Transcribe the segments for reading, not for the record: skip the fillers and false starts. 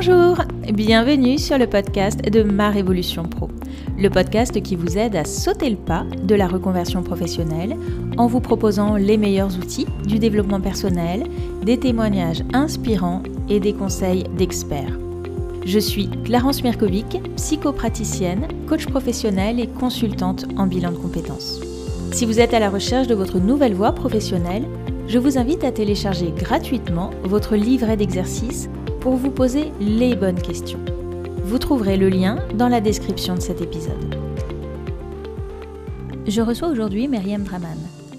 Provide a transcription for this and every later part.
Bonjour, bienvenue sur le podcast de Ma Révolution Pro, le podcast qui vous aide à sauter le pas de la reconversion professionnelle en vous proposant les meilleurs outils du développement personnel, des témoignages inspirants et des conseils d'experts. Je suis Clarence Mirkovic, psychopraticienne, coach professionnelle et consultante en bilan de compétences. Si vous êtes à la recherche de votre nouvelle voie professionnelle, je vous invite à télécharger gratuitement votre livret d'exercices pour vous poser les bonnes questions. Vous trouverez le lien dans la description de cet épisode. Je reçois aujourd'hui Myriam Draman,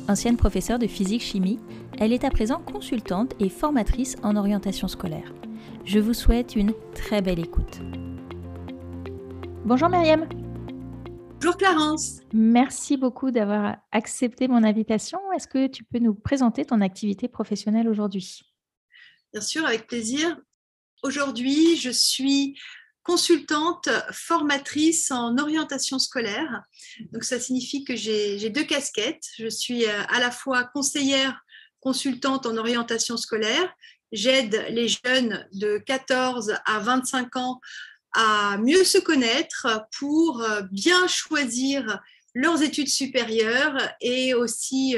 ancienne professeure de physique-chimie. Elle est à présent consultante et formatrice en orientation scolaire. Je vous souhaite une très belle écoute. Bonjour Myriam. Bonjour Clarence. Merci beaucoup d'avoir accepté mon invitation. Est-ce que tu peux nous présenter ton activité professionnelle aujourd'hui ? Bien sûr, avec plaisir. Aujourd'hui, je suis consultante, formatrice en orientation scolaire. Donc, ça signifie que j'ai deux casquettes. Je suis à la fois conseillère consultante en orientation scolaire. J'aide les jeunes de 14 à 25 ans à mieux se connaître pour bien choisir leurs études supérieures et aussi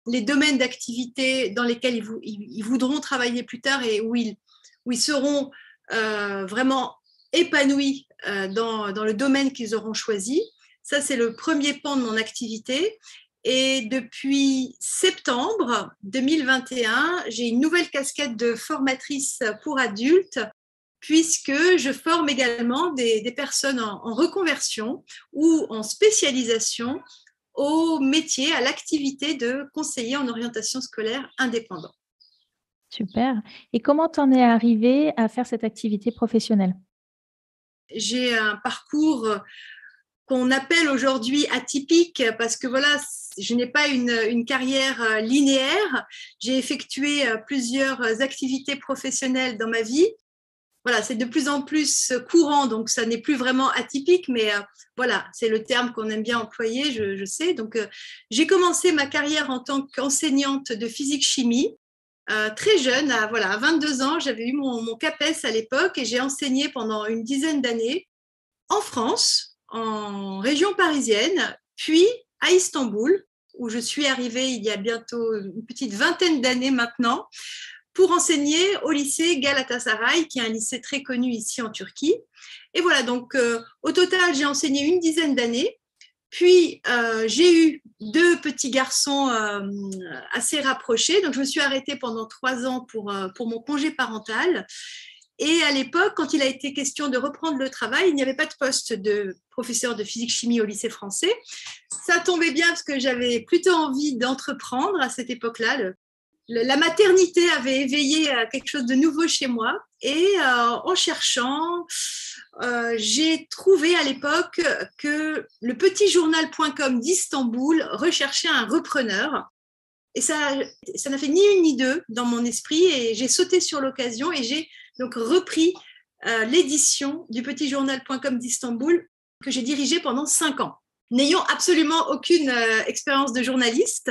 les domaines d'activité dans lesquels ils voudront travailler plus tard et où ils seront vraiment épanouis dans le domaine qu'ils auront choisi. Ça, c'est le premier pan de mon activité. Et depuis septembre 2021, j'ai une nouvelle casquette de formatrice pour adultes, puisque je forme également des personnes en reconversion ou en spécialisation au métier, à l'activité de conseiller en orientation scolaire indépendant. Super. Et comment t'en es arrivée à faire cette activité professionnelle ? J'ai un parcours qu'on appelle aujourd'hui atypique parce que voilà, je n'ai pas une carrière linéaire. J'ai effectué plusieurs activités professionnelles dans ma vie. Voilà, c'est de plus en plus courant, donc ça n'est plus vraiment atypique, mais voilà, c'est le terme qu'on aime bien employer, je sais. Donc, j'ai commencé ma carrière en tant qu'enseignante de physique-chimie. Très jeune, à 22 ans, j'avais eu mon CAPES à l'époque et j'ai enseigné pendant une dizaine d'années en France, en région parisienne, puis à Istanbul, où je suis arrivée il y a bientôt une petite vingtaine d'années maintenant, pour enseigner au lycée Galatasaray, qui est un lycée très connu ici en Turquie. Et voilà, donc au total, j'ai enseigné une dizaine d'années. Puis, j'ai eu deux petits garçons assez rapprochés. Donc, je me suis arrêtée pendant 3 ans pour mon congé parental. Et à l'époque, quand il a été question de reprendre le travail, il n'y avait pas de poste de professeur de physique-chimie au lycée français. Ça tombait bien parce que j'avais plutôt envie d'entreprendre à cette époque-là. La maternité avait éveillé quelque chose de nouveau chez moi. Et en cherchant, j'ai trouvé à l'époque que le petitjournal.com d'Istanbul recherchait un repreneur. Et ça n'a fait ni une ni deux dans mon esprit. Et j'ai sauté sur l'occasion et j'ai donc repris l'édition du petitjournal.com d'Istanbul que j'ai dirigée pendant 5 ans, n'ayant absolument aucune expérience de journaliste.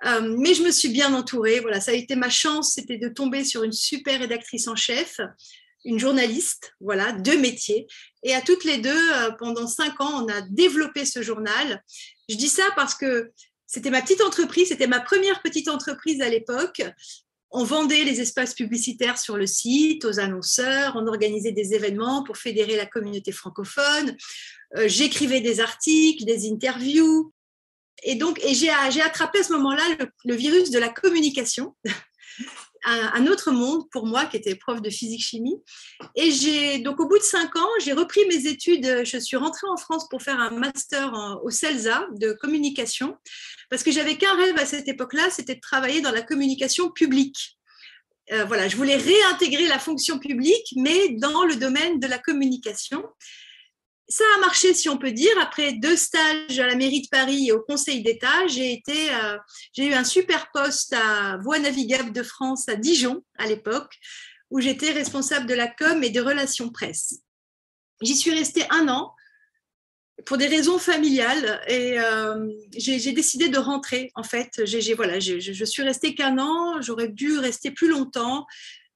Mais je me suis bien entourée. Voilà, ça a été ma chance, c'était de tomber sur une super rédactrice en chef, une journaliste, voilà, 2 métiers. Et à toutes les deux, pendant 5 ans, on a développé ce journal. Je dis ça parce que c'était ma petite entreprise, c'était ma première petite entreprise à l'époque. On vendait les espaces publicitaires sur le site aux annonceurs, on organisait des événements pour fédérer la communauté francophone. J'écrivais des articles, des interviews. Et j'ai attrapé à ce moment-là le virus de la communication, un autre monde pour moi qui était prof de physique-chimie. Et donc au bout de 5 ans, j'ai repris mes études. Je suis rentrée en France pour faire un master au CELSA de communication parce que j'avais qu'un rêve à cette époque-là, c'était de travailler dans la communication publique. Voilà, je voulais réintégrer la fonction publique, mais dans le domaine de la communication. Ça a marché, si on peut dire. Après 2 stages à la mairie de Paris et au Conseil d'État, j'ai eu un super poste à Voies navigables de France à Dijon à l'époque, où j'étais responsable de la com et des relations presse. J'y suis restée 1 an pour des raisons familiales et j'ai décidé de rentrer. En fait, je suis restée qu'1 an. J'aurais dû rester plus longtemps.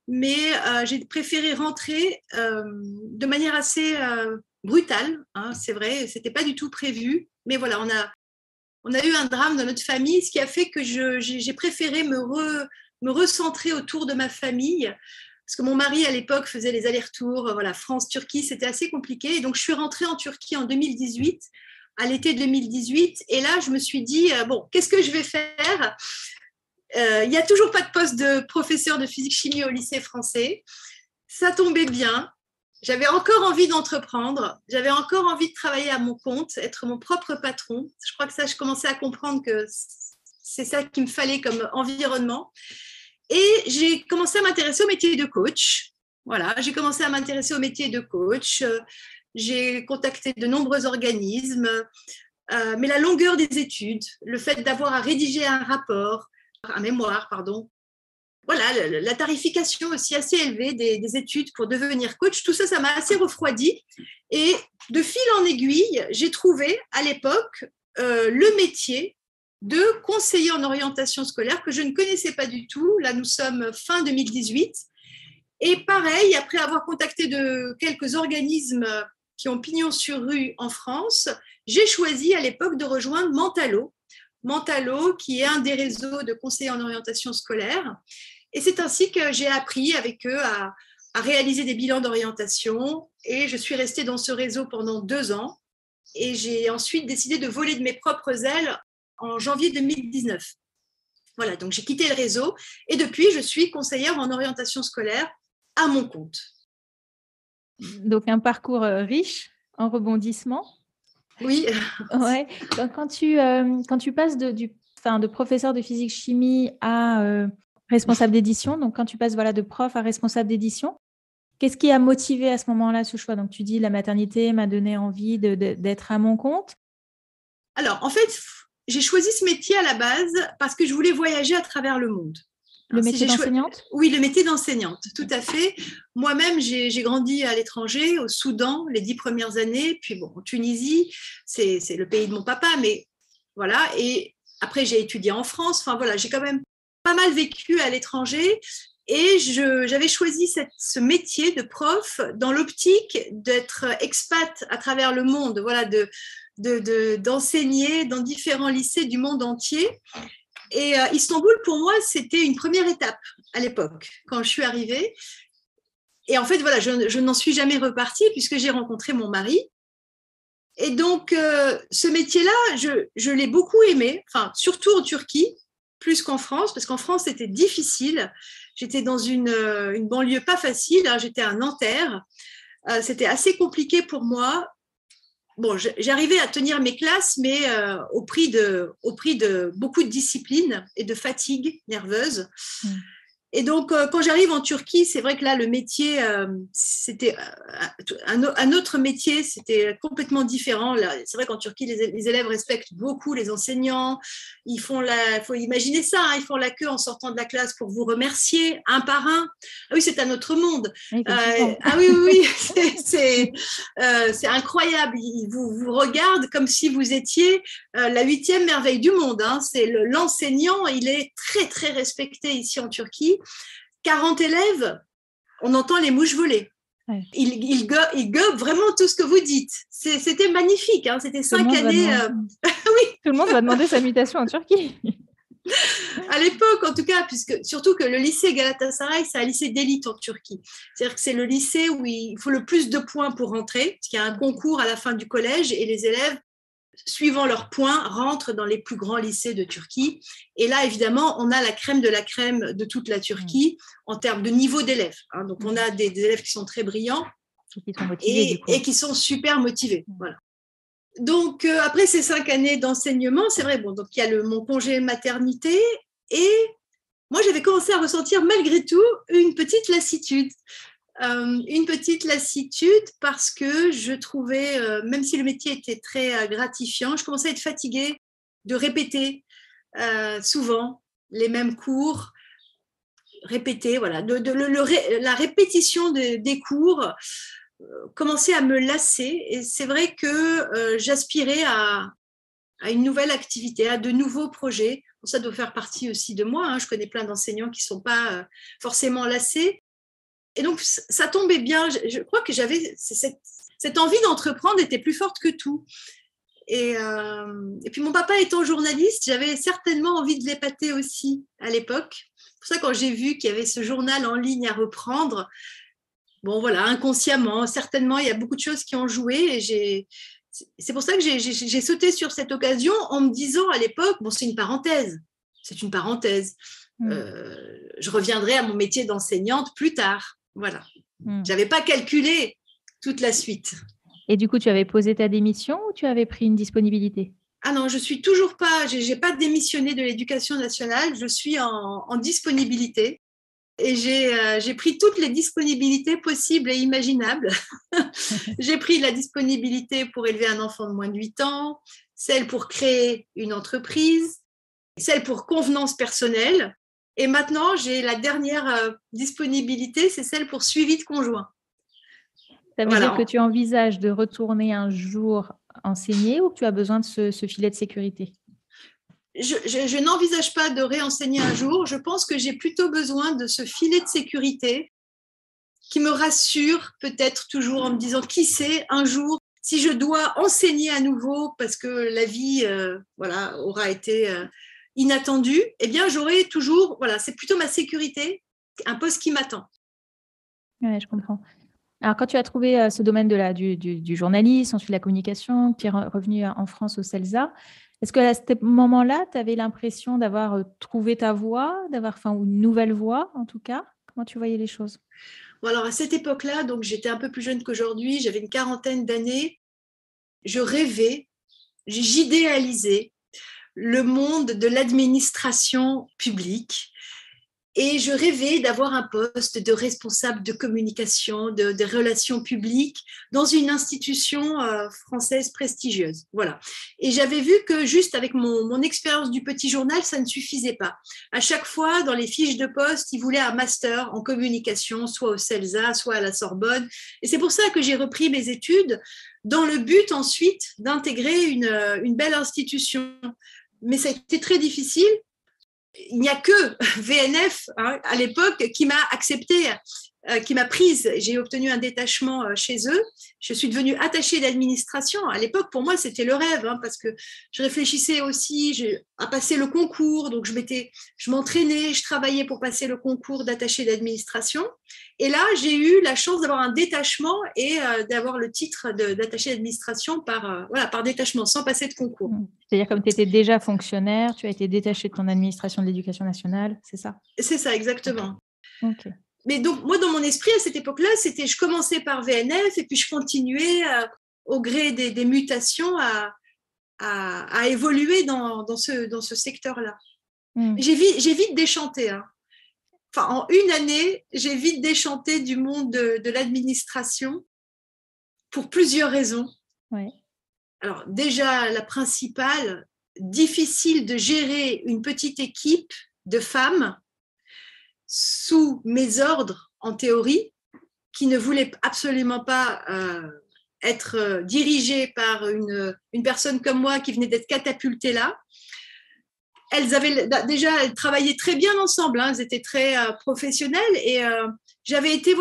mais j'ai préféré rentrer de manière assez brutale, hein, c'est vrai, c'était pas du tout prévu, mais voilà, on a eu un drame dans notre famille, ce qui a fait que j'ai préféré me recentrer autour de ma famille, parce que mon mari à l'époque faisait les allers-retours, voilà, France-Turquie, c'était assez compliqué, et donc je suis rentrée en Turquie en 2018, à l'été 2018, et là je me suis dit, bon, qu'est-ce que je vais faire? Il n'y a toujours pas de poste de professeur de physique-chimie au lycée français. Ça tombait bien. J'avais encore envie d'entreprendre. J'avais encore envie de travailler à mon compte, être mon propre patron. Je crois que ça, je commençais à comprendre que c'est ça qu'il me fallait comme environnement. Et j'ai commencé à m'intéresser au métier de coach. Voilà, j'ai commencé à m'intéresser au métier de coach. J'ai contacté de nombreux organismes. Mais la longueur des études, le fait d'avoir à rédiger un mémoire, pardon. Voilà, la tarification aussi assez élevée des études pour devenir coach, tout ça, ça m'a assez refroidi. Et de fil en aiguille, j'ai trouvé à l'époque le métier de conseiller en orientation scolaire que je ne connaissais pas du tout. Là, nous sommes fin 2018. Et pareil, après avoir contacté de quelques organismes qui ont pignon sur rue en France, j'ai choisi à l'époque de rejoindre Mentalo, qui est un des réseaux de conseillers en orientation scolaire. Et c'est ainsi que j'ai appris avec eux à réaliser des bilans d'orientation. Et je suis restée dans ce réseau pendant 2 ans. Et j'ai ensuite décidé de voler de mes propres ailes en janvier 2019. Voilà, donc j'ai quitté le réseau. Et depuis, je suis conseillère en orientation scolaire à mon compte. Donc, un parcours riche en rebondissements. Oui. Ouais. Quand tu passes de professeur de physique-chimie à responsable d'édition, donc quand tu passes de prof à responsable d'édition, qu'est-ce qui a motivé à ce moment-là ce choix? Donc, tu dis la maternité m'a donné envie d'être à mon compte. Alors, en fait, j'ai choisi ce métier à la base parce que je voulais voyager à travers le monde. Le métier d'enseignante? Oui, le métier d'enseignante, tout à fait. Moi-même, j'ai grandi à l'étranger, au Soudan, les 10 premières années. Puis bon, en Tunisie, c'est le pays de mon papa, mais voilà. Et après, j'ai étudié en France. Enfin voilà, j'ai quand même pas mal vécu à l'étranger. Et j'avais choisi ce métier de prof dans l'optique d'être expat à travers le monde, voilà, d'enseigner dans différents lycées du monde entier. Et Istanbul, pour moi, c'était une première étape à l'époque, quand je suis arrivée. Et en fait, voilà, je n'en suis jamais repartie puisque j'ai rencontré mon mari. Et donc, ce métier-là, je l'ai beaucoup aimé, enfin, surtout en Turquie, plus qu'en France, parce qu'en France, c'était difficile. J'étais dans une banlieue pas facile, hein, j'étais à Nanterre. C'était assez compliqué pour moi. Bon, j'arrivais à tenir mes classes, mais au prix de beaucoup de discipline et de fatigue nerveuse. Et donc, quand j'arrive en Turquie, c'est vrai que là, le métier, c'était un autre métier, c'était complètement différent. C'est vrai qu'en Turquie, les élèves respectent beaucoup les enseignants. Il faut imaginer ça, hein, ils font la queue en sortant de la classe pour vous remercier, un par un. Ah oui, c'est un autre monde. Oui, ah oui, c'est incroyable. Ils vous regardent comme si vous étiez la 8e merveille du monde. Hein. C'est l'enseignant, il est très, très respecté ici en Turquie. 40 élèves, on entend les mouches voler. Ouais. Il gobe vraiment tout ce que vous dites. C'était magnifique. Hein. C'était 5 années. Oui. Tout le monde va demander sa mutation en Turquie. À l'époque, en tout cas, puisque surtout que le lycée Galatasaray, c'est un lycée d'élite en Turquie. C'est-à-dire que c'est le lycée où il faut le plus de points pour rentrer, parce qu'il y a un concours à la fin du collège et les élèves, suivant leurs points, rentrent dans les plus grands lycées de Turquie. Et là, évidemment, on a la crème de la crème de toute la Turquie en termes de niveau d'élèves. Hein. Donc, on a des élèves qui sont très brillants et qui sont super motivés. Voilà. Donc, après ces 5 années d'enseignement, c'est vrai, bon, donc il y a mon congé maternité et moi, j'avais commencé à ressentir malgré tout une petite lassitude. Parce que je trouvais, même si le métier était très gratifiant, je commençais à être fatiguée de répéter souvent les mêmes cours, répéter, voilà, la répétition des cours commençait à me lasser et c'est vrai que j'aspirais à une nouvelle activité, à de nouveaux projets. Ça doit faire partie aussi de moi, hein. Je connais plein d'enseignants qui ne sont pas forcément lassés. Et donc, ça tombait bien. Je crois que j'avais cette envie d'entreprendre était plus forte que tout. Et puis, mon papa étant journaliste, j'avais certainement envie de l'épater aussi à l'époque. C'est pour ça, quand j'ai vu qu'il y avait ce journal en ligne à reprendre, bon, voilà, inconsciemment, certainement, il y a beaucoup de choses qui ont joué. Et c'est pour ça que j'ai sauté sur cette occasion en me disant à l'époque, bon, c'est une parenthèse. C'est une parenthèse. Je reviendrai à mon métier d'enseignante plus tard. Voilà. Je n'avais pas calculé toute la suite. Et du coup, tu avais posé ta démission ou tu avais pris une disponibilité? Ah non, je suis toujours pas, j'ai pas démissionné de l'Éducation nationale, je suis en disponibilité et j'ai pris toutes les disponibilités possibles et imaginables. J'ai pris la disponibilité pour élever un enfant de moins de 8 ans, celle pour créer une entreprise, celle pour convenance personnelle. Et maintenant, j'ai la dernière disponibilité, c'est celle pour suivi de conjoint. Ça veut dire que tu envisages de retourner un jour enseigner ou que tu as besoin de ce filet de sécurité? Je n'envisage pas de réenseigner un jour. Je pense que j'ai plutôt besoin de ce filet de sécurité qui me rassure peut-être toujours en me disant qui sait, un jour, si je dois enseigner à nouveau parce que la vie aura été inattendue, eh bien j'aurai toujours, voilà, c'est plutôt ma sécurité, un poste qui m'attend. Oui, je comprends. Alors, quand tu as trouvé ce domaine du journalisme, ensuite la communication, tu es revenu en France au CELSA, est-ce qu'à ce moment-là, tu avais l'impression d'avoir trouvé ta voie, ou une nouvelle voie en tout cas? Comment tu voyais les choses? Bon, alors à cette époque-là, donc j'étais un peu plus jeune qu'aujourd'hui, j'avais une quarantaine d'années, je rêvais, j'idéalisais le monde de l'administration publique. Et je rêvais d'avoir un poste de responsable de communication, de relations publiques dans une institution française prestigieuse. Voilà. Et j'avais vu que juste avec mon expérience du petit journal, ça ne suffisait pas. À chaque fois, dans les fiches de poste, ils voulaient un master en communication, soit au CELSA, soit à la Sorbonne. Et c'est pour ça que j'ai repris mes études dans le but ensuite d'intégrer une belle institution. Mais ça a été très difficile. Il n'y a que VNF à l'époque qui m'a acceptée, qui m'a prise. J'ai obtenu un détachement chez eux. Je suis devenue attachée d'administration. À l'époque, pour moi, c'était le rêve parce que je réfléchissais aussi à passer le concours. Donc, je m'entraînais, je travaillais pour passer le concours d'attachée d'administration. Et là, j'ai eu la chance d'avoir un détachement et d'avoir le titre d'attachée d'administration par détachement, sans passer de concours. C'est-à-dire comme tu étais déjà fonctionnaire, tu as été détachée de ton administration de l'Éducation nationale, c'est ça? C'est ça, exactement. Okay. Mais donc, moi, dans mon esprit, à cette époque-là, je commençais par VNF et puis je continuais au gré des mutations à évoluer dans ce secteur-là. J'ai vite déchanté. Enfin, en une année, j'ai vite déchanté du monde de l'administration pour plusieurs raisons. Ouais. Alors, déjà, la principale, difficile de gérer une petite équipe de femmes sous mes ordres, en théorie, qui ne voulaient absolument pas être dirigées par une personne comme moi qui venait d'être catapultée là. Elles travaillaient très bien ensemble, elles étaient très professionnelles et j'avais été,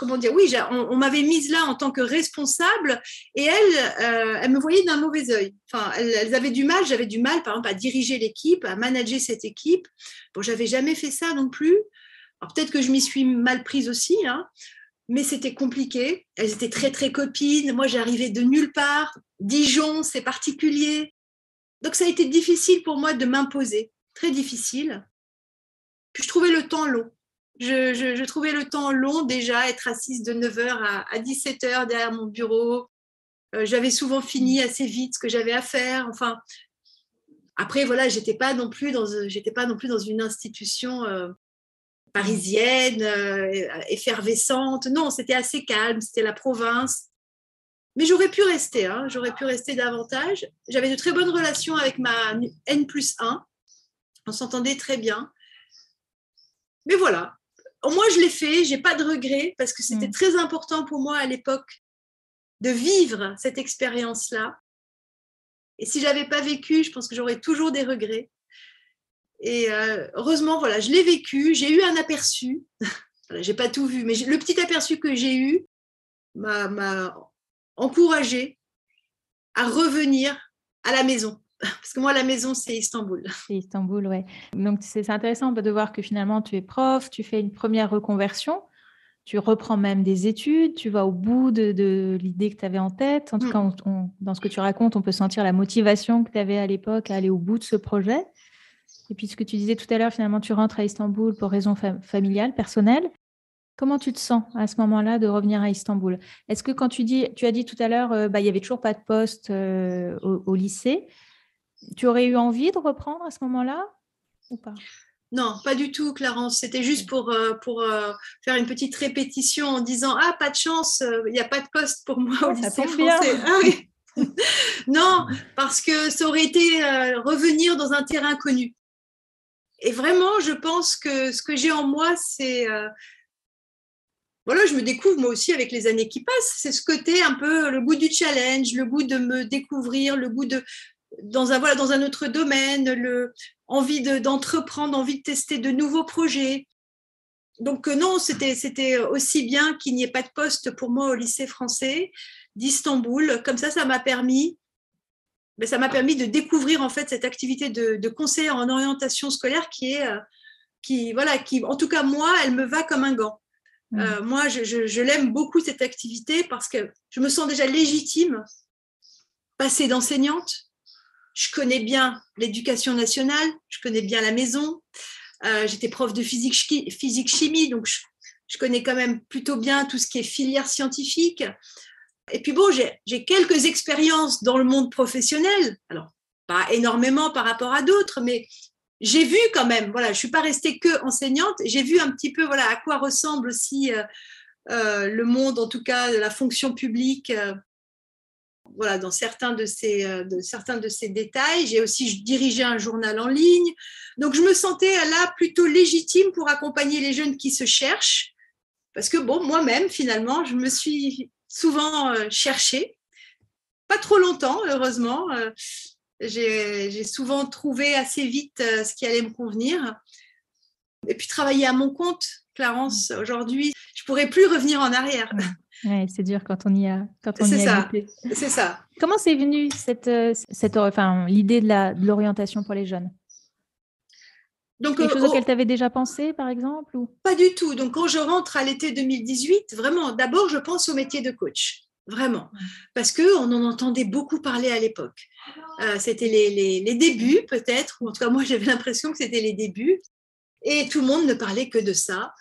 on m'avait mise là en tant que responsable et elles me voyaient d'un mauvais œil. Enfin, elles avaient du mal, j'avais du mal, par exemple, à diriger l'équipe, à manager cette équipe. Bon, j'avais jamais fait ça non plus. Alors, peut-être que je m'y suis mal prise aussi, mais c'était compliqué. Elles étaient très, très copines. Moi, j'arrivais de nulle part. Dijon, c'est particulier. Donc, ça a été difficile pour moi de m'imposer. Très difficile. Puis, je trouvais le temps long. Je trouvais le temps long déjà, être assise de 9h à 17h derrière mon bureau. J'avais souvent fini assez vite ce que j'avais à faire. Enfin, après, voilà, j'étais pas non plus dans une institution parisienne, effervescente. Non, c'était assez calme, c'était la province. Mais j'aurais pu rester, j'aurais pu rester davantage. J'avais de très bonnes relations avec ma N+1. On s'entendait très bien. Mais voilà. Au moins, je l'ai fait, je n'ai pas de regrets parce que c'était très important pour moi à l'époque de vivre cette expérience-là. Et si je ne l'avais pas vécu, je pense que j'aurais toujours des regrets. Et heureusement, voilà, je l'ai vécu, j'ai eu un aperçu Voilà, j'ai pas tout vu, mais le petit aperçu que j'ai eu m'a encouragée à revenir à la maison. Parce que moi, la maison, c'est Istanbul. C'est Istanbul, ouais. Donc, c'est intéressant de voir que finalement, tu es prof, tu fais une première reconversion, tu reprends même des études, tu vas au bout de l'idée que tu avais en tête. En tout cas, dans ce que tu racontes, on peut sentir la motivation que tu avais à l'époque à aller au bout de ce projet. Et puis, ce que tu disais tout à l'heure, finalement, tu rentres à Istanbul pour raisons familiales, personnelles. Comment tu te sens à ce moment-là de revenir à Istanbul? Est-ce que quand tu as dit tout à l'heure, il n'y avait toujours pas de poste au lycée, tu aurais eu envie de reprendre à ce moment-là ou pas? Non, pas du tout, Clarence. C'était juste pour faire une petite répétition en disant « Ah, pas de chance, il n'y a pas de poste pour moi au lycée français. » Ah oui. Non, parce que ça aurait été revenir dans un terrain connu. Et vraiment, je pense que ce que j'ai en moi, c'est... voilà, je me découvre moi aussi avec les années qui passent. C'est ce côté un peu le goût du challenge, le goût de me découvrir, le goût de... dans un autre domaine, envie d'entreprendre, envie de tester de nouveaux projets. Donc non, c'était aussi bien qu'il n'y ait pas de poste pour moi au lycée français d'Istanbul. Comme ça m'a permis de découvrir en fait cette activité de conseiller en orientation scolaire qui, en tout cas moi, elle me va comme un gant. Moi, je l'aime beaucoup cette activité parce que je me sens déjà légitime, passée d'enseignante. Je connais bien l'éducation nationale, je connais bien la maison. J'étais prof de physique-chimie, donc je connais quand même plutôt bien tout ce qui est filière scientifique. Et puis bon, j'ai quelques expériences dans le monde professionnel. Alors, pas énormément par rapport à d'autres, mais j'ai vu quand même, voilà, je ne suis pas restée que enseignante, j'ai vu un petit peu voilà, à quoi ressemble aussi le monde, en tout cas de la fonction publique, voilà, dans certains de ces détails. J'ai aussi dirigé un journal en ligne. Donc, je me sentais là plutôt légitime pour accompagner les jeunes qui se cherchent. Parce que, bon, moi-même, finalement, je me suis souvent cherchée. Pas trop longtemps, heureusement. J'ai souvent trouvé assez vite ce qui allait me convenir. Et puis, travailler à mon compte, Clarence, aujourd'hui, je ne pourrais plus revenir en arrière. Ouais, c'est dur quand on y a goûté. C'est ça. Comment c'est venu l'idée de l'orientation pour les jeunes? Donc, quelque chose auquel tu avais déjà pensé, par exemple ou... Pas du tout. Donc, quand je rentre à l'été 2018, vraiment, d'abord, je pense au métier de coach. Vraiment. Parce qu'on en entendait beaucoup parler à l'époque. C'était les débuts, peut-être, ou en tout cas, moi, j'avais l'impression que c'était les débuts. Et tout le monde ne parlait que de ça.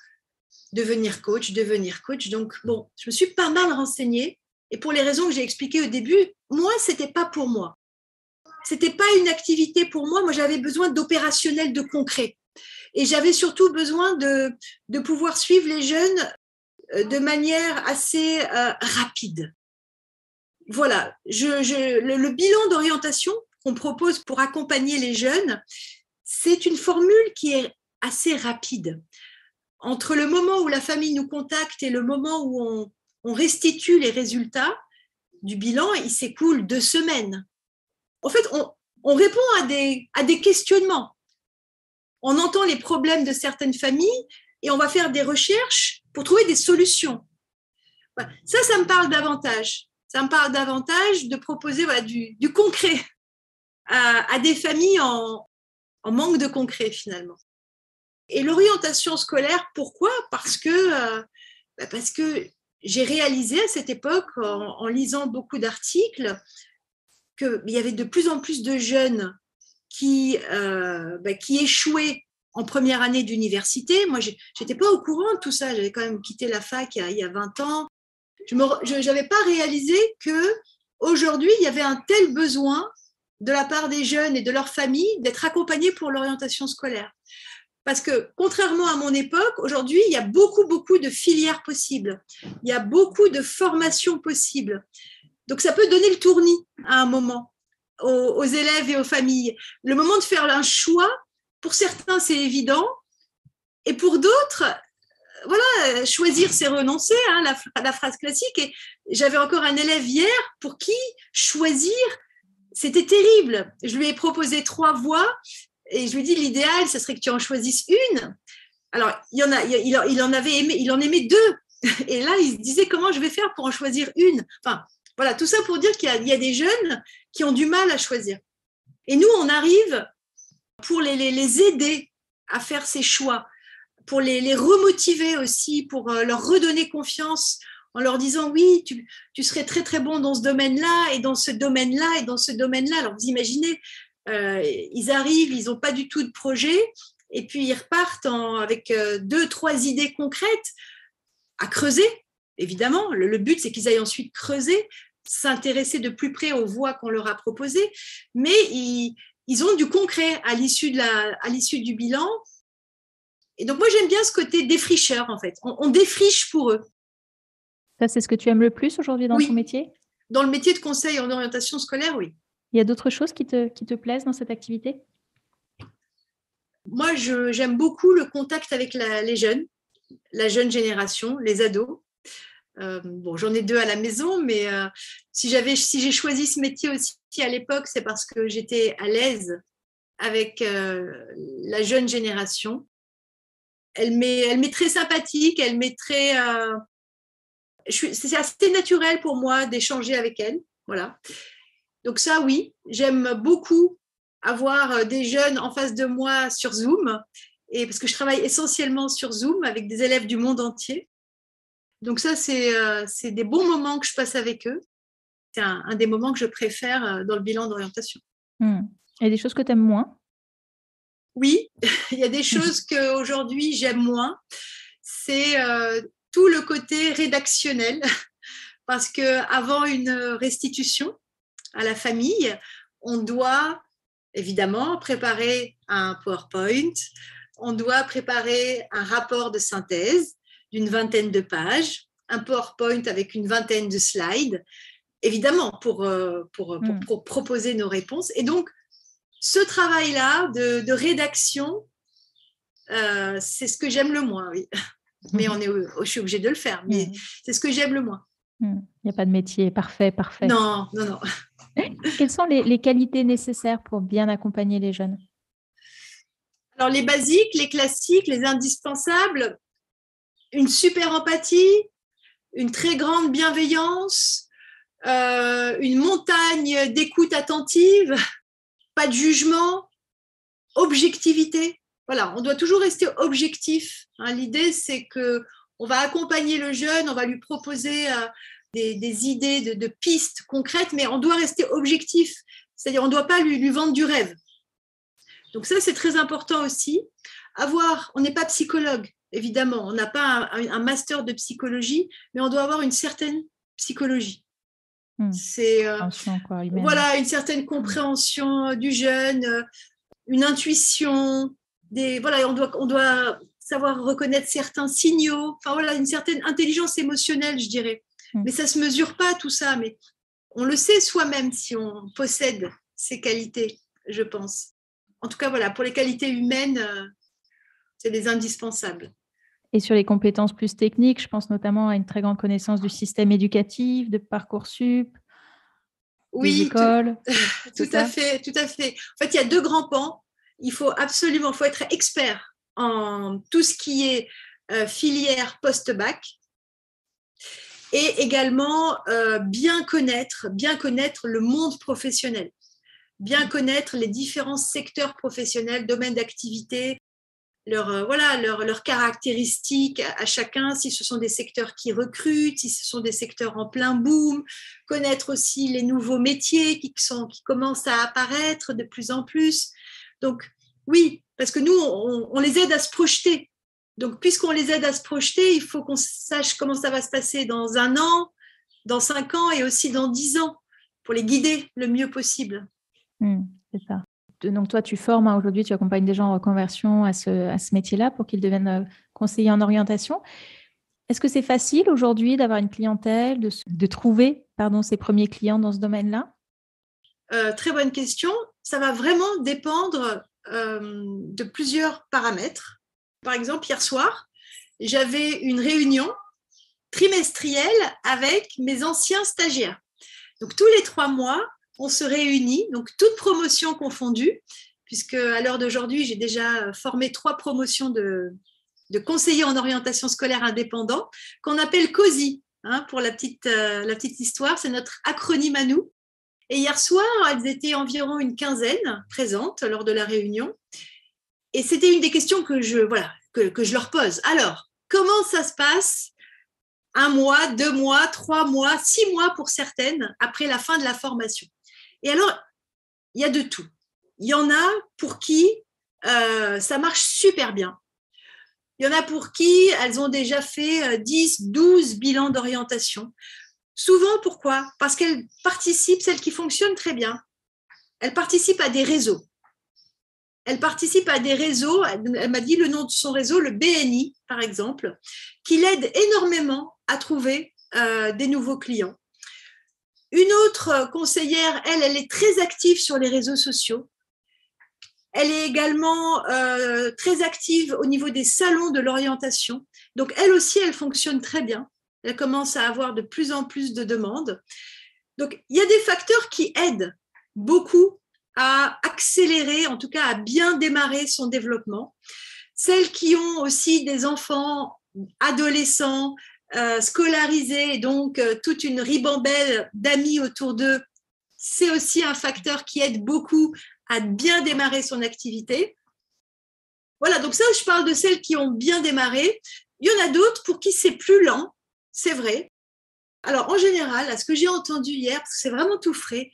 Devenir coach. Donc, bon, je me suis pas mal renseignée. Et pour les raisons que j'ai expliquées au début, moi, c'était pas pour moi. C'était pas une activité pour moi. Moi, j'avais besoin d'opérationnel, de concret. Et j'avais surtout besoin de pouvoir suivre les jeunes de manière assez rapide. Voilà. Le bilan d'orientation qu'on propose pour accompagner les jeunes, c'est une formule qui est assez rapide. Entre le moment où la famille nous contacte et le moment où on restitue les résultats du bilan, il s'écoule 2 semaines. En fait, on répond à des questionnements. On entend les problèmes de certaines familles et on va faire des recherches pour trouver des solutions. Ça me parle davantage. Ça me parle davantage de proposer du concret à des familles en manque de concret, finalement. Et l'orientation scolaire, pourquoi ? Parce que j'ai réalisé à cette époque, en lisant beaucoup d'articles, qu'il y avait de plus en plus de jeunes qui échouaient en première année d'université. Moi, je n'étais pas au courant de tout ça. J'avais quand même quitté la fac il y a 20 ans. Je n'avais pas réalisé qu'aujourd'hui, il y avait un tel besoin de la part des jeunes et de leurs familles d'être accompagnés pour l'orientation scolaire. Parce que, contrairement à mon époque, aujourd'hui, il y a beaucoup, beaucoup de filières possibles. Il y a beaucoup de formations possibles. Donc, ça peut donner le tournis à un moment aux élèves et aux familles. Le moment de faire un choix, pour certains, c'est évident. Et pour d'autres, voilà, choisir, c'est renoncer, hein, la phrase classique. Et j'avais encore un élève hier pour qui choisir, c'était terrible. Je lui ai proposé 3 voies et je lui ai dit, l'idéal, ce serait que tu en choisisses une. Alors, il en aimait deux. Et là, il se disait comment je vais faire pour en choisir une. Enfin, voilà, tout ça pour dire qu'il y a des jeunes qui ont du mal à choisir. Et nous, on arrive pour les aider à faire ces choix, pour les remotiver aussi, pour leur redonner confiance en leur disant oui, tu serais très très bon dans ce domaine-là et dans ce domaine-là et dans ce domaine-là. Alors vous imaginez, ils arrivent, ils n'ont pas du tout de projet et puis ils repartent avec 2-3 idées concrètes à creuser. Évidemment, le but c'est qu'ils aillent ensuite creuser, s'intéresser de plus près aux voies qu'on leur a proposées, mais ils ont du concret à l'issue du bilan. Et donc, moi, j'aime bien ce côté défricheur, en fait. On défriche pour eux. Ça, c'est ce que tu aimes le plus aujourd'hui dans ton métier ? Dans le métier de conseil en orientation scolaire, oui. Il y a d'autres choses qui te plaisent dans cette activité ? Moi, j'aime beaucoup le contact avec les jeunes, la jeune génération, les ados. J'en ai 2 à la maison, mais si j'ai choisi ce métier aussi à l'époque, c'est parce que j'étais à l'aise avec la jeune génération. Elle m'est très sympathique, elle m'est très... c'est assez naturel pour moi d'échanger avec elle. Voilà. Donc ça, oui, j'aime beaucoup avoir des jeunes en face de moi sur Zoom, et parce que je travaille essentiellement sur Zoom avec des élèves du monde entier. Donc ça, c'est des bons moments que je passe avec eux. C'est un des moments que je préfère dans le bilan d'orientation. Il y a des choses que tu aimes moins ? Oui, il y a des choses qu'aujourd'hui j'aime moins. C'est tout le côté rédactionnel, parce qu'avant une restitution à la famille, on doit évidemment préparer un PowerPoint, on doit préparer un rapport de synthèse d'une 20aine de pages, un PowerPoint avec une 20aine de slides, évidemment pour proposer nos réponses. Et donc, ce travail-là de rédaction, c'est ce que j'aime le moins, oui. Mais je suis obligée de le faire, mais c'est ce que j'aime le moins. Il n'y a pas de métier parfait. Non. Quelles sont les qualités nécessaires pour bien accompagner les jeunes ? Alors, les basiques, les classiques, les indispensables, une super empathie, une très grande bienveillance, une montagne d'écoute attentive, pas de jugement, objectivité. Voilà, on doit toujours rester objectif. L'idée, c'est qu'on va accompagner le jeune, on va lui proposer des idées de pistes concrètes, mais on doit rester objectif. C'est-à-dire, on ne doit pas lui vendre du rêve. Donc ça, c'est très important aussi. On n'est pas psychologue, évidemment. On n'a pas un master de psychologie, mais on doit avoir une certaine psychologie. C'est une certaine compréhension du jeune, une intuition. On doit savoir reconnaître certains signaux. Une certaine intelligence émotionnelle, je dirais. Mais ça se mesure pas tout ça. Mais on le sait soi-même si on possède ces qualités, je pense. En tout cas, pour les qualités humaines, c'est des indispensables. Et sur les compétences plus techniques, je pense notamment à une très grande connaissance du système éducatif, de Parcoursup, des écoles. Tout à fait. En fait, il y a 2 grands pans. Il faut être expert en tout ce qui est filière post-bac et également bien connaître le monde professionnel, bien connaître les différents secteurs professionnels, domaines d'activité, leurs caractéristiques à chacun, si ce sont des secteurs qui recrutent, si ce sont des secteurs en plein boom, connaître aussi les nouveaux métiers qui commencent à apparaître de plus en plus. Donc oui, parce que nous, on les aide à se projeter. Donc puisqu'on les aide à se projeter, il faut qu'on sache comment ça va se passer dans 1 an, dans 5 ans et aussi dans 10 ans, pour les guider le mieux possible. C'est ça. Donc toi, tu formes aujourd'hui, tu accompagnes des gens en reconversion à ce métier-là pour qu'ils deviennent conseillers en orientation. Est-ce que c'est facile aujourd'hui d'avoir une clientèle, de trouver ses premiers clients dans ce domaine-là ? Très bonne question. Ça va vraiment dépendre de plusieurs paramètres. Par exemple, hier soir, j'avais une réunion trimestrielle avec mes anciens stagiaires. Donc tous les 3 mois, on se réunit, donc toutes promotions confondues, puisque à l'heure d'aujourd'hui, j'ai déjà formé 3 promotions de de conseillers en orientation scolaire indépendants, qu'on appelle COSI, pour la petite histoire, c'est notre acronyme à nous. Et hier soir, elles étaient environ une quinzaine présentes lors de la réunion. Et c'était une des questions que je leur pose. Alors, comment ça se passe 1 mois, 2 mois, 3 mois, 6 mois pour certaines, après la fin de la formation? Et alors, il y a de tout. Il y en a pour qui ça marche super bien. Il y en a pour qui elles ont déjà fait 10, 12 bilans d'orientation. Souvent, pourquoi? Parce qu'elles participent, celles qui fonctionnent très bien, elles participent à des réseaux. Elle participe à des réseaux, elle m'a dit le nom de son réseau, le BNI par exemple, qui l'aide énormément à trouver des nouveaux clients. Une autre conseillère, elle est très active sur les réseaux sociaux. Elle est également très active au niveau des salons de l'orientation. Donc elle aussi, elle fonctionne très bien. Elle commence à avoir de plus en plus de demandes. Donc il y a des facteurs qui aident beaucoup à accélérer, en tout cas à bien démarrer son développement. Celles qui ont aussi des enfants, adolescents, scolarisés, et donc toute une ribambelle d'amis autour d'eux, c'est aussi un facteur qui aide beaucoup à bien démarrer son activité. Voilà, donc ça, je parle de celles qui ont bien démarré. Il y en a d'autres pour qui c'est plus lent, c'est vrai. Alors, en général, à ce que j'ai entendu hier, parce que c'est vraiment tout frais,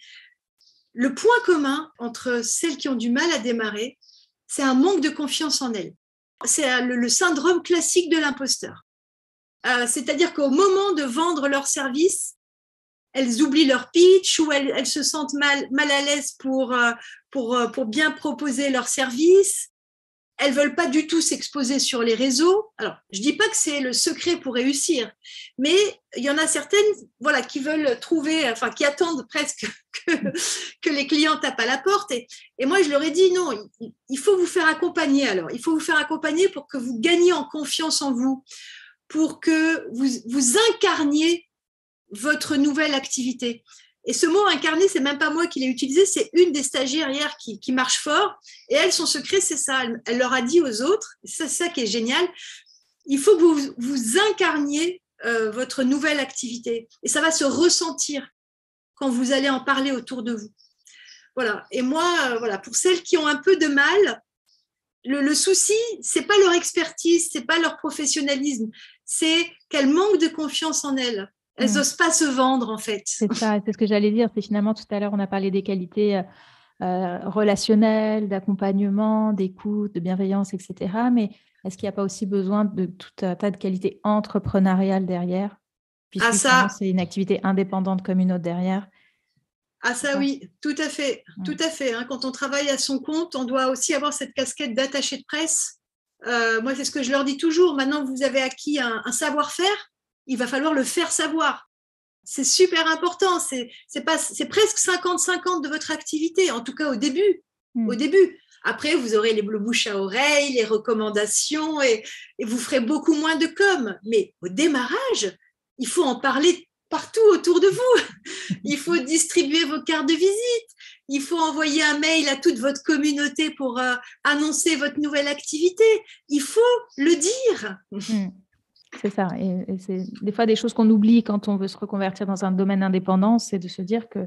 le point commun entre celles qui ont du mal à démarrer, c'est un manque de confiance en elles. C'est le syndrome classique de l'imposteur. C'est-à-dire qu'au moment de vendre leur service, elles oublient leur pitch ou elles se sentent mal à l'aise pour bien proposer leur service. Elles ne veulent pas du tout s'exposer sur les réseaux. Alors, je ne dis pas que c'est le secret pour réussir, mais il y en a certaines qui veulent trouver, qui attendent presque que les clients tapent à la porte. Et moi, je leur ai dit, non, il faut vous faire accompagner alors. Il faut vous faire accompagner pour que vous gagniez en confiance en vous, pour que vous incarniez votre nouvelle activité. Et ce mot incarné, c'est même pas moi qui l'ai utilisé, c'est une des stagiaires hier qui marche fort. Et elle, son secret, c'est ça. Elle leur a dit aux autres, c'est ça qui est génial, il faut que vous incarniez votre nouvelle activité. Et ça va se ressentir quand vous allez en parler autour de vous. Voilà. Et moi, pour celles qui ont un peu de mal, le souci, c'est pas leur expertise, c'est pas leur professionnalisme, c'est qu'elles manquent de confiance en elles. Elles n'osent pas se vendre, en fait. C'est ça, c'est ce que j'allais dire. C'est finalement, tout à l'heure, on a parlé des qualités relationnelles, d'accompagnement, d'écoute, de bienveillance, etc. Mais est-ce qu'il n'y a pas aussi besoin de tout un tas de qualités entrepreneuriales derrière? Puisque c'est une activité indépendante comme une autre derrière. Ah ça oui, tout à fait. Tout à fait. Quand on travaille à son compte, on doit aussi avoir cette casquette d'attaché de presse. Moi, c'est ce que je leur dis toujours. Maintenant que vous avez acquis un savoir-faire, il va falloir le faire savoir. C'est super important. C'est presque 50-50 de votre activité, en tout cas au début. Au début. Après, vous aurez le bouche à oreille, les recommandations et vous ferez beaucoup moins de com. Mais au démarrage, il faut en parler partout autour de vous. Il faut distribuer vos cartes de visite. Il faut envoyer un mail à toute votre communauté pour annoncer votre nouvelle activité. Il faut le dire. C'est ça. Et c'est des fois des choses qu'on oublie quand on veut se reconvertir dans un domaine indépendant, c'est de se dire que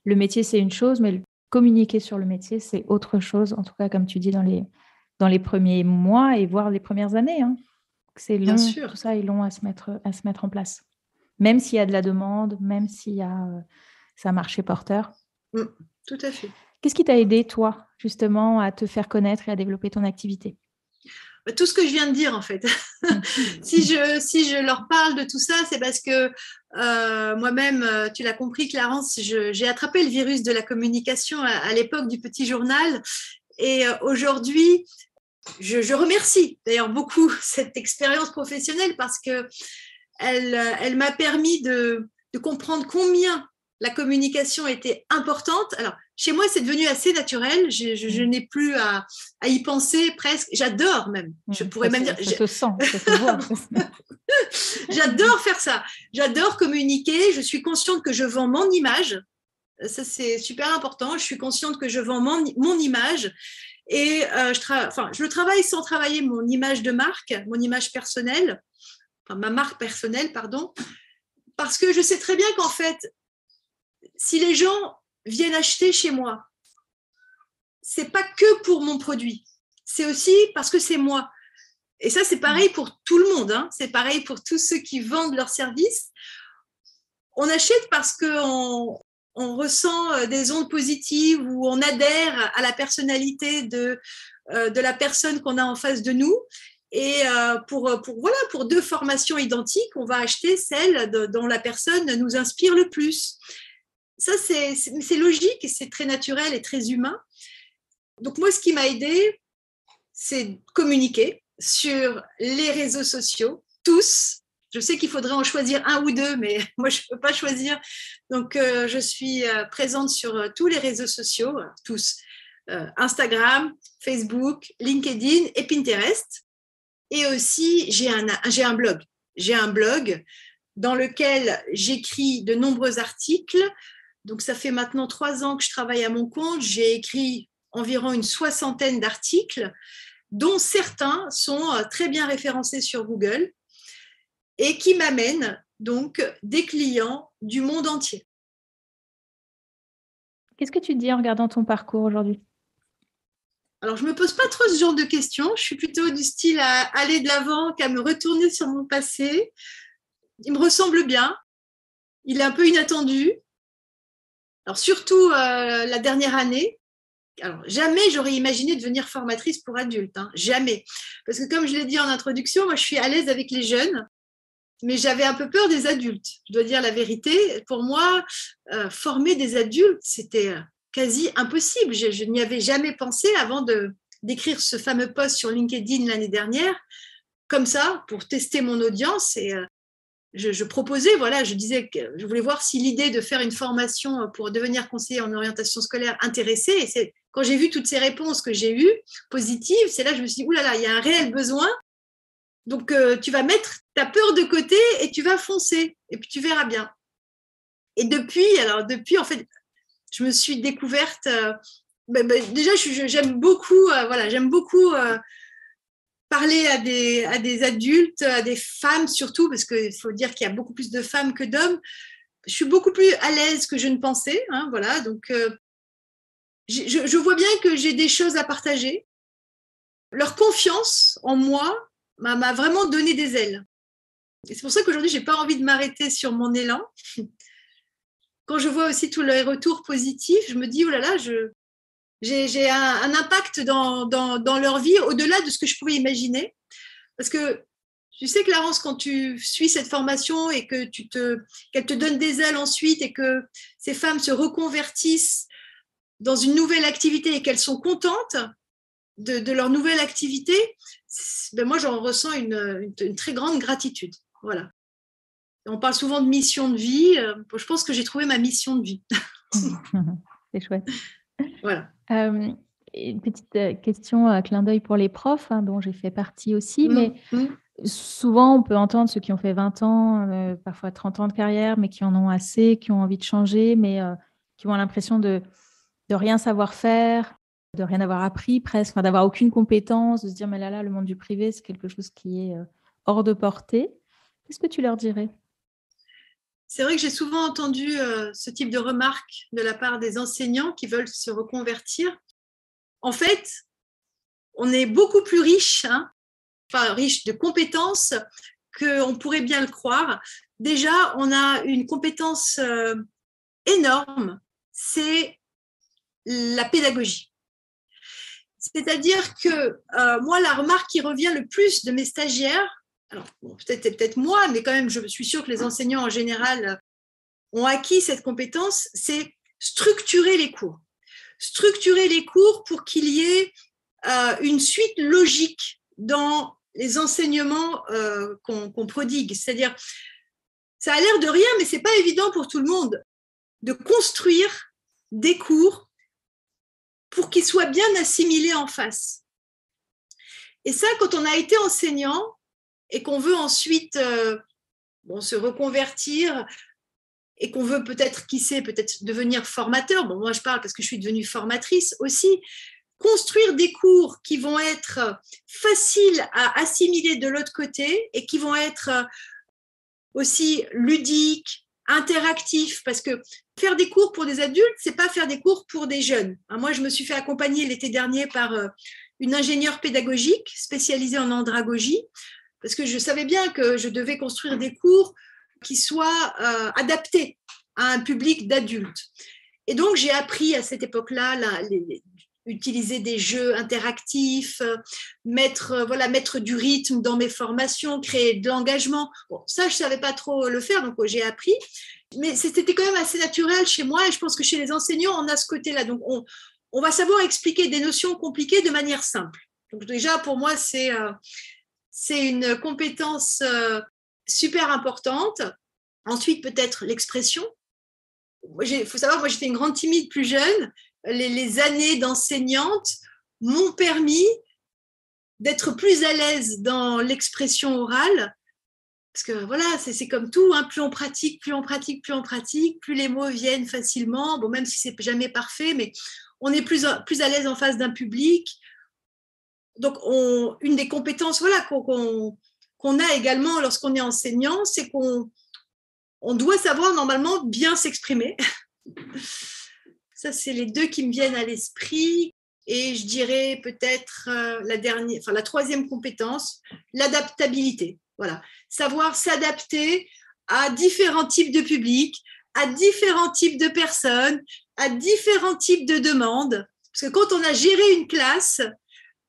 le métier, c'est une chose, mais communiquer sur le métier, c'est autre chose. En tout cas, comme tu dis, dans les premiers mois et voire les premières années. C'est long, tout ça est long à se mettre en place. Même s'il y a de la demande, même s'il y a ça marché porteur. Tout à fait. Qu'est-ce qui t'a aidé, toi, justement, à te faire connaître et à développer ton activité? Tout ce que je viens de dire, en fait. si je leur parle de tout ça, c'est parce que moi-même, tu l'as compris, Clarence, j'ai attrapé le virus de la communication à l'époque du petit journal. Et aujourd'hui, je remercie d'ailleurs beaucoup cette expérience professionnelle parce qu'elle m'a permis de comprendre combien la communication était importante. Alors, chez moi, c'est devenu assez naturel. Je n'ai plus à y penser presque. J'adore même. Je pourrais même dire. Ça se sent, ça se voit. J'adore faire ça. J'adore communiquer. Je suis consciente que je vends mon image. Ça, c'est super important. Je suis consciente que je vends mon image. Et je travaille sans travailler mon image de marque, mon image personnelle, enfin ma marque personnelle, pardon, parce que je sais très bien qu'en fait, si les gens viennent acheter chez moi, c'est pas que pour mon produit, c'est aussi parce que c'est moi. Et ça, c'est pareil pour tout le monde, hein. C'est pareil pour tous ceux qui vendent leurs services. On achète parce qu'on ressent des ondes positives ou on adhère à la personnalité de la personne qu'on a en face de nous. Et pour deux formations identiques, on va acheter celle dont la personne nous inspire le plus. Ça, c'est logique et c'est très naturel et très humain. Donc moi, ce qui m'a aidée, c'est communiquer sur les réseaux sociaux, tous. Je sais qu'il faudrait en choisir un ou deux, mais moi, je ne peux pas choisir. Donc, je suis présente sur tous les réseaux sociaux, tous. Instagram, Facebook, LinkedIn et Pinterest. Et aussi, j'ai un blog. J'ai un blog dans lequel j'écris de nombreux articles. Donc, ça fait maintenant 3 ans que je travaille à mon compte. J'ai écrit environ une 60aine d'articles, dont certains sont très bien référencés sur Google et qui m'amènent donc des clients du monde entier. Qu'est-ce que tu dis en regardant ton parcours aujourd'hui? Alors, je ne me pose pas trop ce genre de questions. Je suis plutôt du style à aller de l'avant qu'à me retourner sur mon passé. Il me ressemble bien. Il est un peu inattendu. Alors, surtout la dernière année. Alors, jamais j'aurais imaginé devenir formatrice pour adultes. Hein. Jamais. Parce que comme je l'ai dit en introduction, moi, je suis à l'aise avec les jeunes. Mais j'avais un peu peur des adultes. Je dois dire la vérité. Pour moi, former des adultes, c'était quasi impossible. Je n'y avais jamais pensé avant d'écrire ce fameux post sur LinkedIn l'année dernière, comme ça, pour tester mon audience. Et je proposais, voilà, je disais que je voulais voir si l'idée de faire une formation pour devenir conseiller en orientation scolaire intéressait. Et c'est quand j'ai vu toutes ces réponses que j'ai eues, positives, c'est là que je me suis dit, oulala, il y a un réel besoin. Donc, tu vas mettre ta peur de côté et tu vas foncer. Et puis, tu verras bien. Et depuis, en fait, je me suis découverte. Déjà, j'aime beaucoup, j'aime beaucoup parler à des adultes, à des femmes surtout, parce qu'il faut dire qu'il y a beaucoup plus de femmes que d'hommes. Je suis beaucoup plus à l'aise que je ne pensais. Hein, voilà, donc, je vois bien que j'ai des choses à partager. Leur confiance en moi m'a vraiment donné des ailes. Et c'est pour ça qu'aujourd'hui, je n'ai pas envie de m'arrêter sur mon élan. Quand je vois aussi tous les retours positifs, je me dis, oh là là, j'ai un impact dans leur vie au-delà de ce que je pouvais imaginer. Parce que tu sais, Clarence, quand tu suis cette formation et que qu'elle te donne des ailes ensuite et que ces femmes se reconvertissent dans une nouvelle activité et qu'elles sont contentes de leur nouvelle activité, moi, j'en ressens une très grande gratitude. Voilà. On parle souvent de mission de vie. Je pense que j'ai trouvé ma mission de vie. C'est chouette. Voilà. Une petite question, clin d'œil pour les profs, hein, dont j'ai fait partie aussi. Mais souvent, on peut entendre ceux qui ont fait 20 ans, parfois 30 ans de carrière, mais qui en ont assez, qui ont envie de changer, mais qui ont l'impression de rien savoir faire, de rien avoir appris presque, d'avoir aucune compétence, de se dire mais là, le monde du privé, c'est quelque chose qui est hors de portée. Qu'est-ce que tu leur dirais? C'est vrai que j'ai souvent entendu ce type de remarques de la part des enseignants qui veulent se reconvertir. En fait, on est beaucoup plus riche, riche de compétences qu'on pourrait bien le croire. Déjà, on a une compétence énorme, c'est la pédagogie. C'est-à-dire que moi, la remarque qui revient le plus de mes stagiaires, alors peut-être moi, mais quand même, je suis sûre que les enseignants en général ont acquis cette compétence, c'est structurer les cours. Structurer les cours pour qu'il y ait une suite logique dans les enseignements qu'on prodigue. C'est-à-dire, ça a l'air de rien, mais ce n'est pas évident pour tout le monde de construire des cours pour qu'ils soient bien assimilés en face. Et ça, quand on a été enseignant et qu'on veut ensuite se reconvertir et qu'on veut peut-être, qui sait, peut-être devenir formateur. Bon, moi, je parle parce que je suis devenue formatrice aussi. construire des cours qui vont être faciles à assimiler de l'autre côté et qui vont être aussi ludiques, interactifs, parce que faire des cours pour des adultes, c'est pas faire des cours pour des jeunes. Moi, je me suis fait accompagner l'été dernier par une ingénieure pédagogique spécialisée en andragogie, parce que je savais bien que je devais construire des cours qui soient adaptés à un public d'adultes. Et donc, j'ai appris à cette époque-là utiliser des jeux interactifs, mettre du rythme dans mes formations, créer de l'engagement. Bon, ça, je ne savais pas trop le faire, donc j'ai appris. Mais c'était quand même assez naturel chez moi et je pense que chez les enseignants, on a ce côté-là. Donc, on va savoir expliquer des notions compliquées de manière simple. Donc, déjà, pour moi, c'est une compétence super importante. Ensuite, peut-être l'expression. Il faut savoir, moi, j'étais une grande timide plus jeune. Les années d'enseignante m'ont permis d'être plus à l'aise dans l'expression orale. Parce que voilà, c'est comme tout, hein, plus on pratique, plus les mots viennent facilement. Bon, même si c'est jamais parfait, mais on est plus à l'aise en face d'un public. Donc, une des compétences qu'on a également lorsqu'on est enseignant, c'est qu'on doit savoir normalement bien s'exprimer. Ça, c'est les deux qui me viennent à l'esprit. Et je dirais peut-être la troisième compétence, l'adaptabilité. Voilà, savoir s'adapter à différents types de publics, à différents types de personnes, à différents types de demandes. Parce que quand on a géré une classe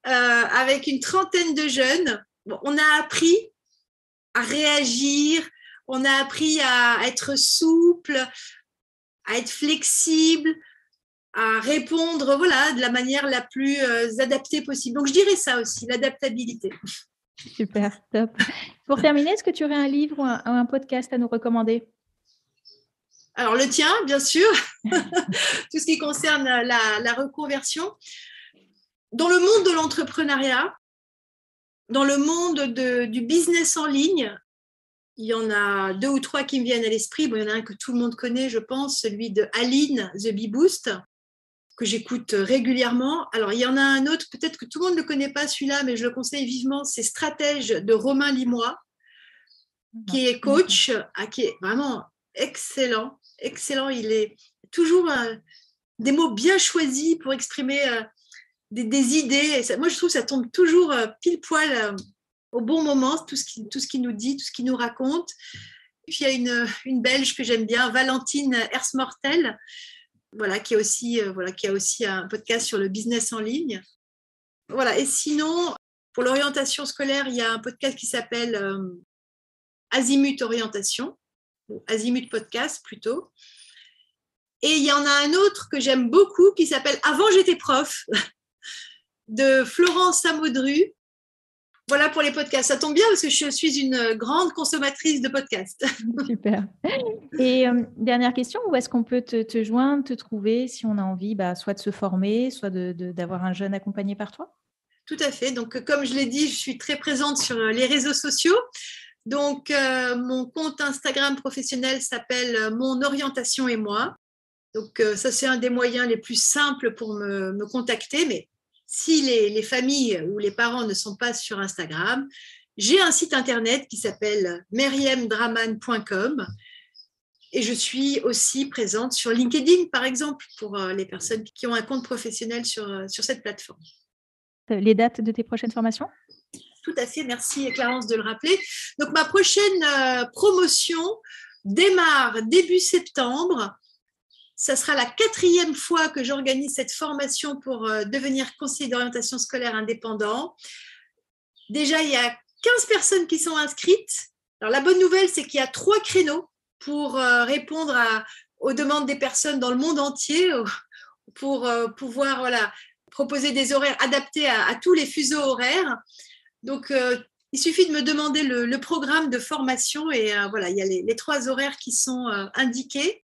avec une trentaine de jeunes, on a appris à réagir, on a appris à être souple, à être flexible, à répondre de la manière la plus adaptée possible. Donc, je dirais ça aussi, l'adaptabilité. Super, top. Pour terminer, est-ce que tu aurais un livre ou un podcast à nous recommander ? Alors, le tien, bien sûr, tout ce qui concerne la reconversion. Dans le monde de l'entrepreneuriat, dans le monde du business en ligne, il y en a 2 ou 3 qui me viennent à l'esprit. Bon, il y en a un que tout le monde connaît, je pense, celui de Aline, The Bee Boost, que j'écoute régulièrement. Alors, il y en a un autre, peut-être que tout le monde ne le connaît pas celui-là, mais je le conseille vivement, c'est Stratège de Romain Limois, qui est coach, qui est vraiment excellent. Excellent, il est toujours des mots bien choisis pour exprimer des idées. Moi, je trouve que ça tombe toujours pile poil au bon moment, tout ce qu'il nous dit, tout ce qu'il nous raconte. Et puis, il y a une Belge que j'aime bien, Valentine Hersmortel, qui a aussi un podcast sur le business en ligne. Voilà. Et sinon, pour l'orientation scolaire, il y a un podcast qui s'appelle Azimut Orientation, ou Azimut Podcast plutôt. Et il y en a un autre que j'aime beaucoup qui s'appelle Avant j'étais prof, de Florence Samodru. Voilà pour les podcasts. Ça tombe bien parce que je suis une grande consommatrice de podcasts. Super. Et dernière question, où est-ce qu'on peut te joindre, te trouver si on a envie soit de se former, soit d'avoir un jeune accompagné par toi ? Tout à fait. Donc, comme je l'ai dit, je suis très présente sur les réseaux sociaux. Donc, mon compte Instagram professionnel s'appelle Mon Orientation et moi. Donc, ça, c'est un des moyens les plus simples pour me contacter. Mais si les familles ou les parents ne sont pas sur Instagram, j'ai un site internet qui s'appelle meriemdraman.com et je suis aussi présente sur LinkedIn, par exemple, pour les personnes qui ont un compte professionnel sur cette plateforme. Les dates de tes prochaines formations ? Tout à fait, merci Clarence de le rappeler. Donc, ma prochaine promotion démarre début septembre. Ça sera la 4e fois que j'organise cette formation pour devenir conseiller d'orientation scolaire indépendant. Déjà, il y a 15 personnes qui sont inscrites. Alors, la bonne nouvelle, c'est qu'il y a 3 créneaux pour répondre aux demandes des personnes dans le monde entier, pour pouvoir proposer des horaires adaptés à tous les fuseaux horaires. Donc, il suffit de me demander le programme de formation et il y a les 3 horaires qui sont indiqués.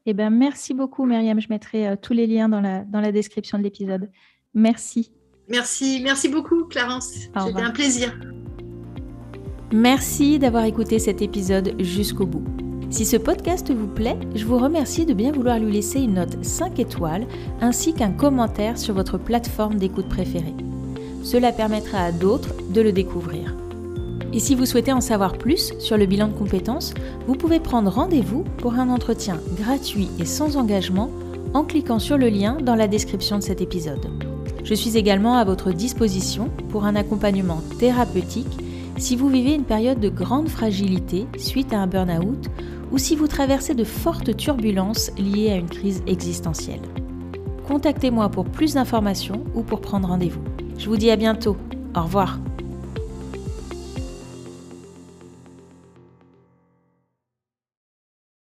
Eh bien, merci beaucoup, Myriam. Je mettrai tous les liens dans la description de l'épisode. Merci. Merci beaucoup, Clarence. C'était un plaisir. Merci d'avoir écouté cet épisode jusqu'au bout. Si ce podcast vous plaît, je vous remercie de bien vouloir lui laisser une note 5 étoiles ainsi qu'un commentaire sur votre plateforme d'écoute préférée. Cela permettra à d'autres de le découvrir. Et si vous souhaitez en savoir plus sur le bilan de compétences, vous pouvez prendre rendez-vous pour un entretien gratuit et sans engagement en cliquant sur le lien dans la description de cet épisode. Je suis également à votre disposition pour un accompagnement thérapeutique si vous vivez une période de grande fragilité suite à un burn-out ou si vous traversez de fortes turbulences liées à une crise existentielle. Contactez-moi pour plus d'informations ou pour prendre rendez-vous. Je vous dis à bientôt. Au revoir.